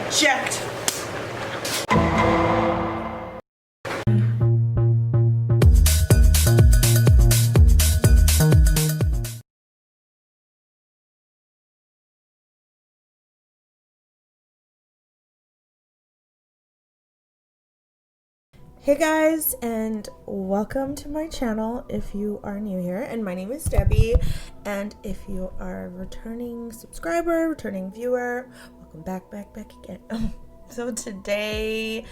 Eject. Hey guys, and welcome to my channel if you are new here. And my name is Debbie, and if you are a returning subscriber, returning viewer, welcome back again. So today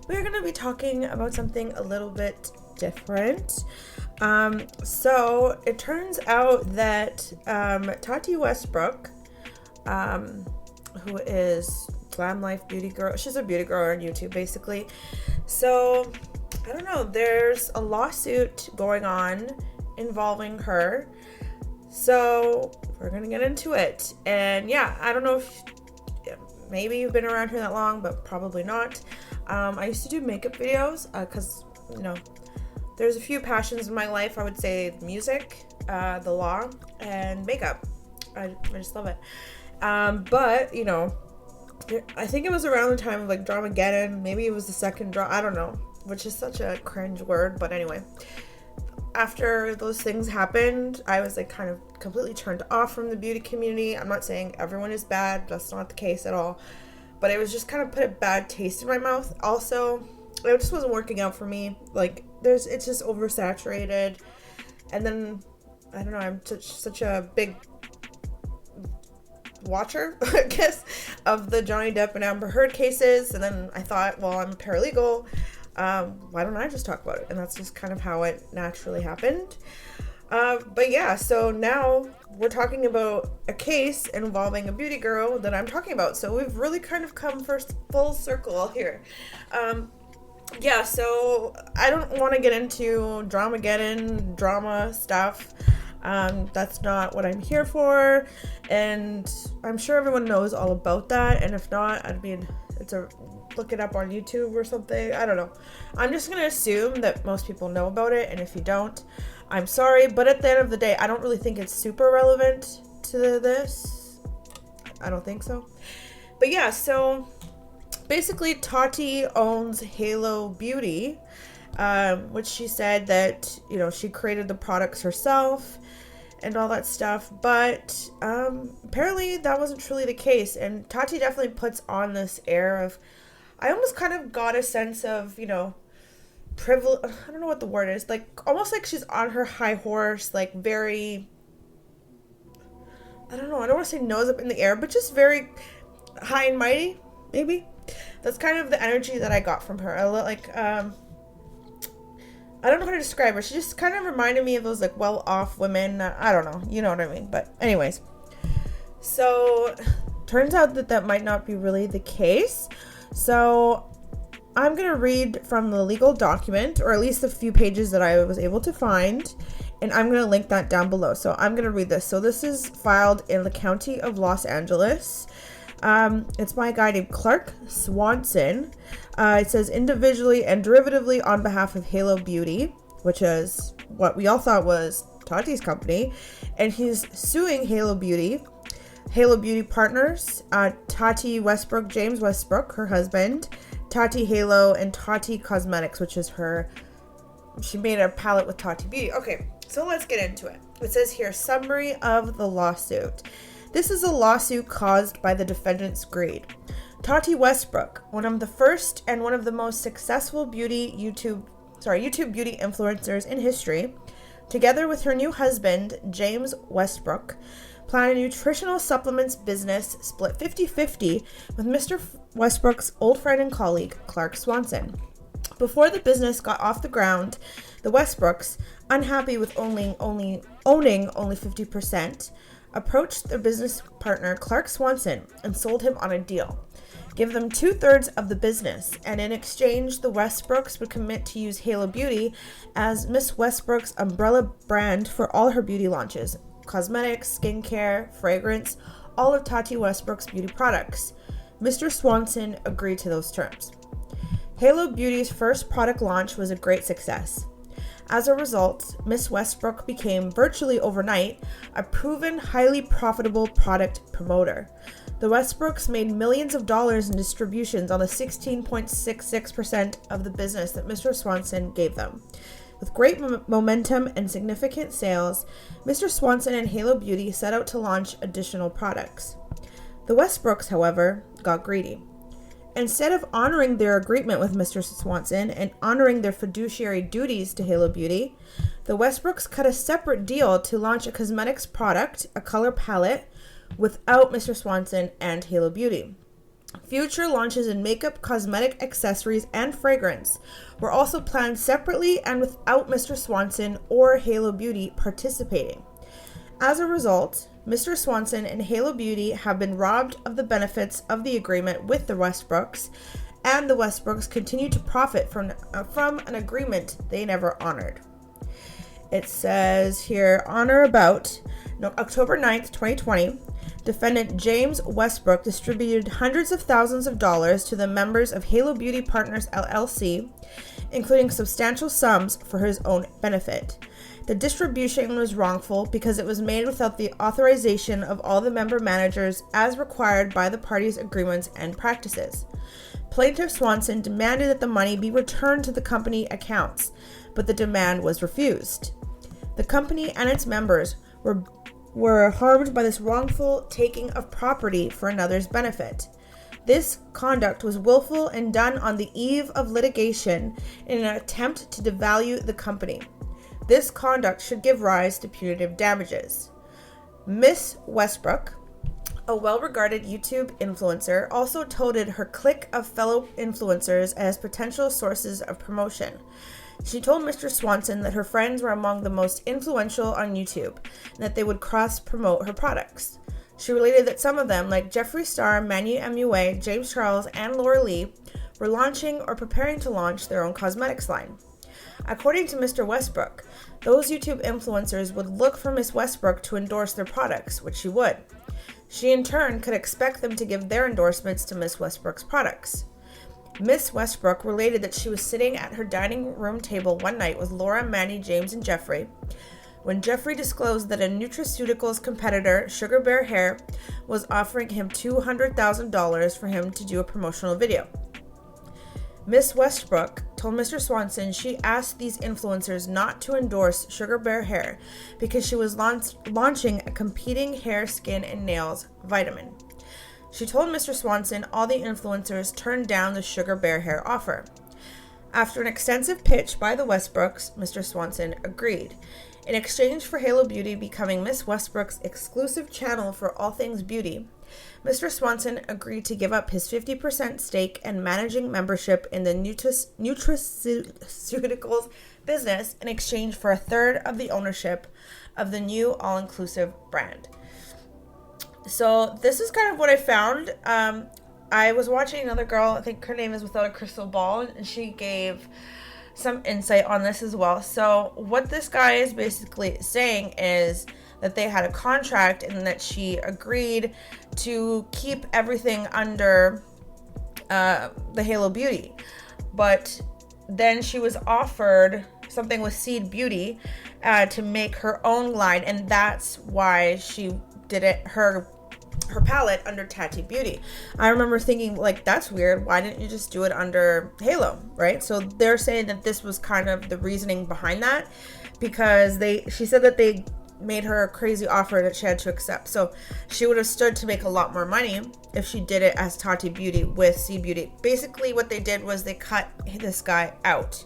we're gonna be talking about something a little bit different. So it turns out that Tati Westbrook, who is Glam Life Beauty Girl, she's a beauty girl on YouTube basically. So, I don't know, there's a lawsuit going on involving her. So, we're going to get into it. And yeah, I don't know if maybe you've been around here that long, but probably not. I used to do makeup videos because, you know, there's a few passions in my life. I would say music, the law, and makeup. I just love it. But, you know, I think it was around the time of like Dramageddon. Maybe it was the second I don't know, which is such a cringe word. But anyway, after those things happened, I was like kind of completely turned off from the beauty community. I'm not saying everyone is bad. That's not the case at all. But it was just kind of put a bad taste in my mouth. Also, it just wasn't working out for me. Like it's just oversaturated. And then, I don't know, I'm such a big watcher, I guess, of the Johnny Depp and Amber Heard cases. And then I thought, well, I'm a paralegal, why don't I just talk about it? And that's just kind of how it naturally happened. But yeah, so now we're talking about a case involving a beauty girl that I'm talking about. So we've really kind of come full circle here. Yeah, so I don't want to get into Dramageddon drama stuff. That's not what I'm here for, and I'm sure everyone knows all about that, and if not, I mean, look it up on YouTube or something. I don't know. I'm just gonna assume that most people know about it, and if you don't, I'm sorry, but at the end of the day, I don't really think it's super relevant to this. I don't think so. But yeah, so basically Tati owns Halo Beauty, which she said that, you know, she created the products herself and all that stuff, but apparently that wasn't truly the case. And Tati definitely puts on this air of, I almost kind of got a sense of, you know, privilege. I don't know what the word is, like almost like she's on her high horse, like very, I don't know, I don't want to say nose up in the air, but just very high and mighty, maybe. That's kind of the energy that I got from her. I don't know how to describe her. She just kind of reminded me of those like well-off women. I don't know. You know what I mean. But anyways. So, turns out that might not be really the case. So, I'm going to read from the legal document, or at least the few pages that I was able to find. And I'm going to link that down below. So, I'm going to read this. So, this is filed in the County of Los Angeles. It's by a guy named Clark Swanson. It says individually and derivatively on behalf of Halo Beauty, which is what we all thought was Tati's company, and he's suing Halo Beauty partners, Tati Westbrook, James Westbrook, her husband, Tati Halo, and Tati Cosmetics, which is she made a palette with Tati Beauty. Okay, so let's get into it. It says here, summary of the lawsuit. This is a lawsuit caused by the defendant's greed. Tati Westbrook, one of the first and one of the most successful YouTube beauty influencers in history, together with her new husband, James Westbrook, plan a nutritional supplements business split 50-50 with Mr. Westbrook's old friend and colleague, Clark Swanson. Before the business got off the ground, the Westbrooks, unhappy with owning only 50%, approached their business partner, Clark Swanson, and sold him on a deal. Give them 2/3 of the business, and in exchange, the Westbrooks would commit to use Halo Beauty as Miss Westbrook's umbrella brand for all her beauty launches, cosmetics, skincare, fragrance, all of Tati Westbrook's beauty products. Mr. Swanson agreed to those terms. Halo Beauty's first product launch was a great success. As a result, Miss Westbrook became virtually overnight a proven highly profitable product promoter. The Westbrooks made millions of dollars in distributions on the 16.66% of the business that Mr. Swanson gave them. With great momentum and significant sales, Mr. Swanson and Halo Beauty set out to launch additional products. The Westbrooks, however, got greedy. Instead of honoring their agreement with Mr. Swanson and honoring their fiduciary duties to Halo Beauty, the Westbrooks cut a separate deal to launch a cosmetics product, a color palette, without Mr. Swanson and Halo Beauty. Future launches in makeup, cosmetic accessories, and fragrance were also planned separately and without Mr. Swanson or Halo Beauty participating. As a result, Mr. Swanson and Halo Beauty have been robbed of the benefits of the agreement with the Westbrooks, and the Westbrooks continue to profit from an agreement they never honored. It says here, on or about October 9th, 2020, defendant James Westbrook distributed hundreds of thousands of dollars to the members of Halo Beauty Partners LLC, including substantial sums for his own benefit. The distribution was wrongful because it was made without the authorization of all the member managers as required by the parties' agreements and practices. Plaintiff Swanson demanded that the money be returned to the company accounts, but the demand was refused. The company and its members were harmed by this wrongful taking of property for another's benefit. This conduct was willful and done on the eve of litigation in an attempt to devalue the company. This conduct should give rise to punitive damages. Miss Westbrook, a well-regarded YouTube influencer, also touted her clique of fellow influencers as potential sources of promotion. She told Mr. Swanson that her friends were among the most influential on YouTube and that they would cross-promote her products. She related that some of them, like Jeffree Star, Manu MUA, James Charles, and Laura Lee, were launching or preparing to launch their own cosmetics line. According to Mr. Westbrook, those YouTube influencers would look for Miss Westbrook to endorse their products, which she would. She in turn could expect them to give their endorsements to Miss Westbrook's products. Miss Westbrook related that she was sitting at her dining room table one night with Laura, Manny, James, and Jeffree when Jeffree disclosed that a nutraceuticals competitor, Sugar Bear Hair, was offering him $200,000 for him to do a promotional video. Miss Westbrook told Mr. Swanson she asked these influencers not to endorse Sugar Bear Hair because she was launching a competing hair, skin, and nails vitamin. She told Mr. Swanson all the influencers turned down the Sugar Bear Hair offer. After an extensive pitch by the Westbrooks, Mr. Swanson agreed. In exchange for Halo Beauty becoming Miss Westbrook's exclusive channel for all things beauty, Mr. Swanson agreed to give up his 50% stake and managing membership in the nutraceuticals business in exchange for a third of the ownership of the new all-inclusive brand. So this is kind of what I found. I was watching another girl, I think her name is Without a Crystal Ball, and she gave some insight on this as well. So what this guy is basically saying is that they had a contract and that she agreed to keep everything under the Halo Beauty. But then she was offered something with Seed Beauty to make her own line, and that's why she did it, her palette under Tati Beauty. I remember thinking, like, that's weird. Why didn't you just do it under Halo, right? So they're saying that this was kind of the reasoning behind that, because she said that they made her a crazy offer that she had to accept. So she would have stood to make a lot more money if she did it as Tati Beauty with C Beauty. Basically what they did was they cut this guy out.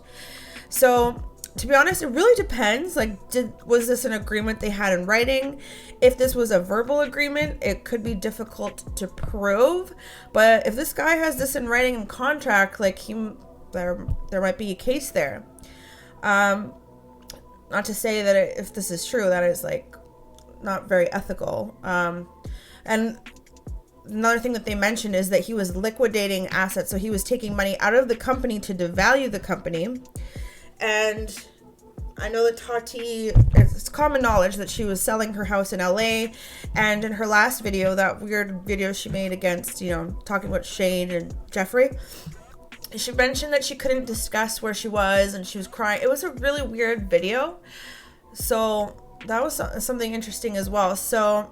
So to be honest, it really depends. Like, was this an agreement they had in writing? If this was a verbal agreement, it could be difficult to prove. But if this guy has this in writing and contract, like, there might be a case there. Not to say that if this is true, that is, like, not very ethical. And another thing that they mentioned is that he was liquidating assets. So he was taking money out of the company to devalue the company. And I know that Tati, it's common knowledge that she was selling her house in LA. And in her last video, that weird video she made against, talking about Shane and Jeffree, she mentioned that she couldn't discuss where she was and she was crying. It was a really weird video. So that was something interesting as well. So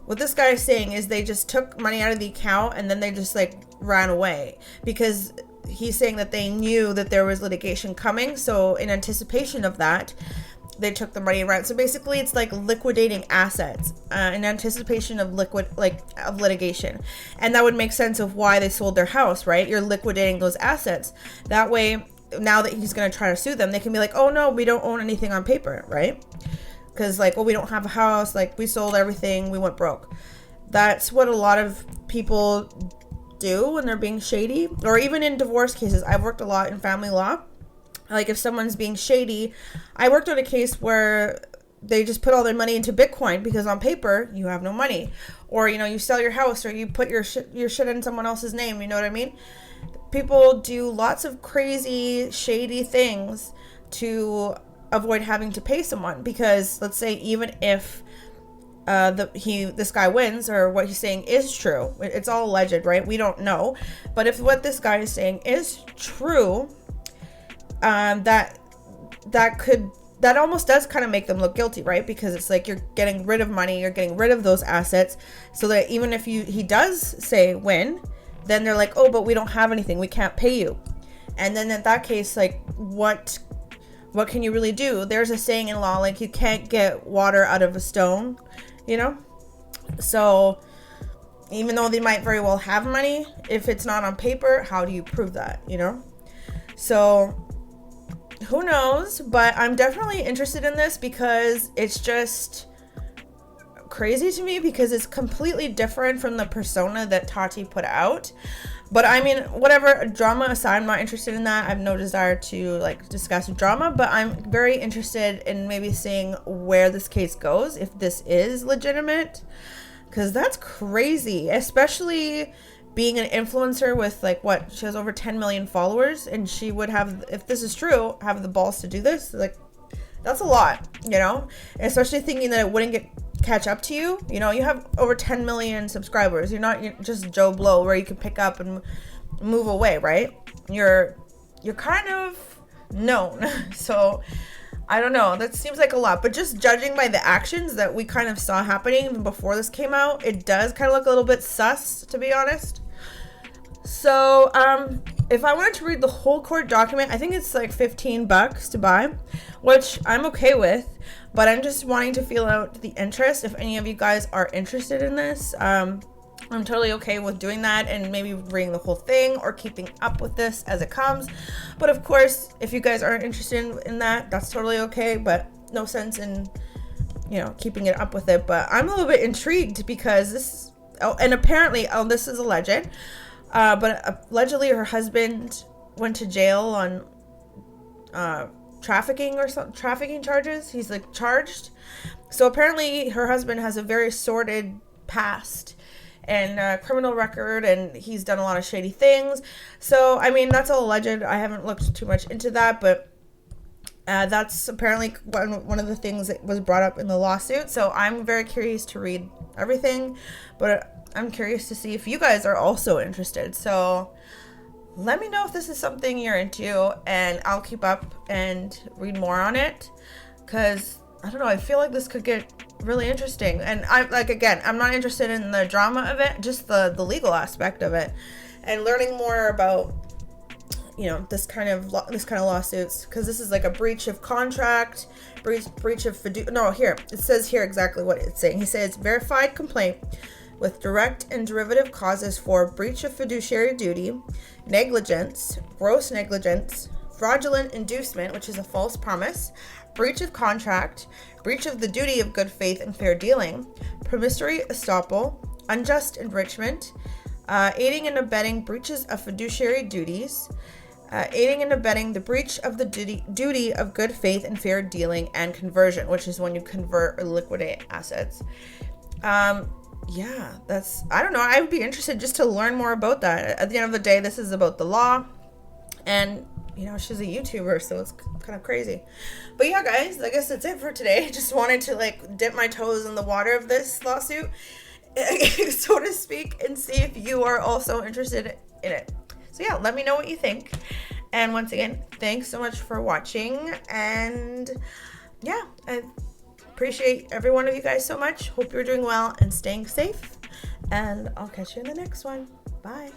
what this guy is saying is they just took money out of the account and then they just like ran away, because he's saying that they knew that there was litigation coming. So in anticipation of that, they took the money and ran. So basically it's like liquidating assets in anticipation of litigation. And that would make sense of why they sold their house, right? You're liquidating those assets. That way, now that he's going to try to sue them, they can be like, oh no, we don't own anything on paper, right? Because like, well, we don't have a house, like we sold everything, we went broke. That's what a lot of people do when they're being shady, or even in divorce cases. I've worked a lot in family law. Like if someone's being shady, I worked on a case where they just put all their money into Bitcoin because on paper you have no money, or you know, you sell your house or you put your shit in someone else's name. You know what I mean? People do lots of crazy, shady things to avoid having to pay someone, because let's say even if this guy wins, or what he's saying is true, it's all alleged, right? We don't know, but if what this guy is saying is true, that almost does kind of make them look guilty, right? Because it's like you're getting rid of money, you're getting rid of those assets, so that even if he does say win, then they're like, oh, but we don't have anything, we can't pay you. And then in that case, like what can you really do? There's a saying in law, like you can't get water out of a stone, you know? So even though they might very well have money, if it's not on paper, how do you prove that, you know? So who knows? But I'm definitely interested in this because it's just crazy to me, because it's completely different from the persona that Tati put out. But I mean, whatever, drama aside, I'm not interested in that. I have no desire to like discuss drama, but I'm very interested in maybe seeing where this case goes, if this is legitimate, because that's crazy, especially being an influencer with like what, she has over 10 million followers, and she would have, if this is true, have the balls to do this. Like, that's a lot, you know, especially thinking that it wouldn't catch up to you. You know, you have over 10 million subscribers. You're not just Joe Blow where you can pick up and move away, right? You're kind of known. So I don't know, that seems like a lot, but just judging by the actions that we kind of saw happening even before this came out, it does kind of look a little bit sus, to be honest. So if I wanted to read the whole court document, I think it's like $15 to buy, which I'm okay with, but I'm just wanting to feel out the interest. If any of you guys are interested in this, I'm totally okay with doing that and maybe reading the whole thing or keeping up with this as it comes. But of course, if you guys aren't interested in that, that's totally okay, but no sense in, you know, keeping it up with it. But I'm a little bit intrigued because this, and apparently, this is alleged, but allegedly her husband went to jail on trafficking charges. He's like charged. So apparently her husband has a very sordid past and criminal record, and he's done a lot of shady things. So I mean, that's all alleged. I haven't looked too much into that, but that's apparently one of the things that was brought up in the lawsuit. So I'm very curious to read everything, but I'm curious to see if you guys are also interested. So let me know if this is something you're into, and I'll keep up and read more on it, because I don't know, I feel like this could get really interesting. And I'm not interested in the drama of it, just the legal aspect of it, and learning more about, you know, this kind of lawsuits, because this is like a breach of contract, breach of here it says here exactly what it's saying. He says verified complaint with direct and derivative causes for breach of fiduciary duty, negligence, gross negligence, fraudulent inducement, which is a false promise, breach of contract, breach of the duty of good faith and fair dealing, promissory estoppel, unjust enrichment, aiding and abetting breaches of fiduciary duties, aiding and abetting the breach of the duty of good faith and fair dealing, and conversion, which is when you convert or liquidate assets. Yeah, I don't know, I would be interested just to learn more about that. At the end of the day, this is about the law, and you know, she's a YouTuber, so it's kind of crazy. But yeah, guys, I guess that's it for today. Just wanted to like dip my toes in the water of this lawsuit, so to speak, and see if you are also interested in it. So yeah, let me know what you think. And once again, thanks so much for watching, and yeah, I appreciate appreciate every one of you guys so much. Hope you're doing well and staying safe. And I'll catch you in the next one. Bye.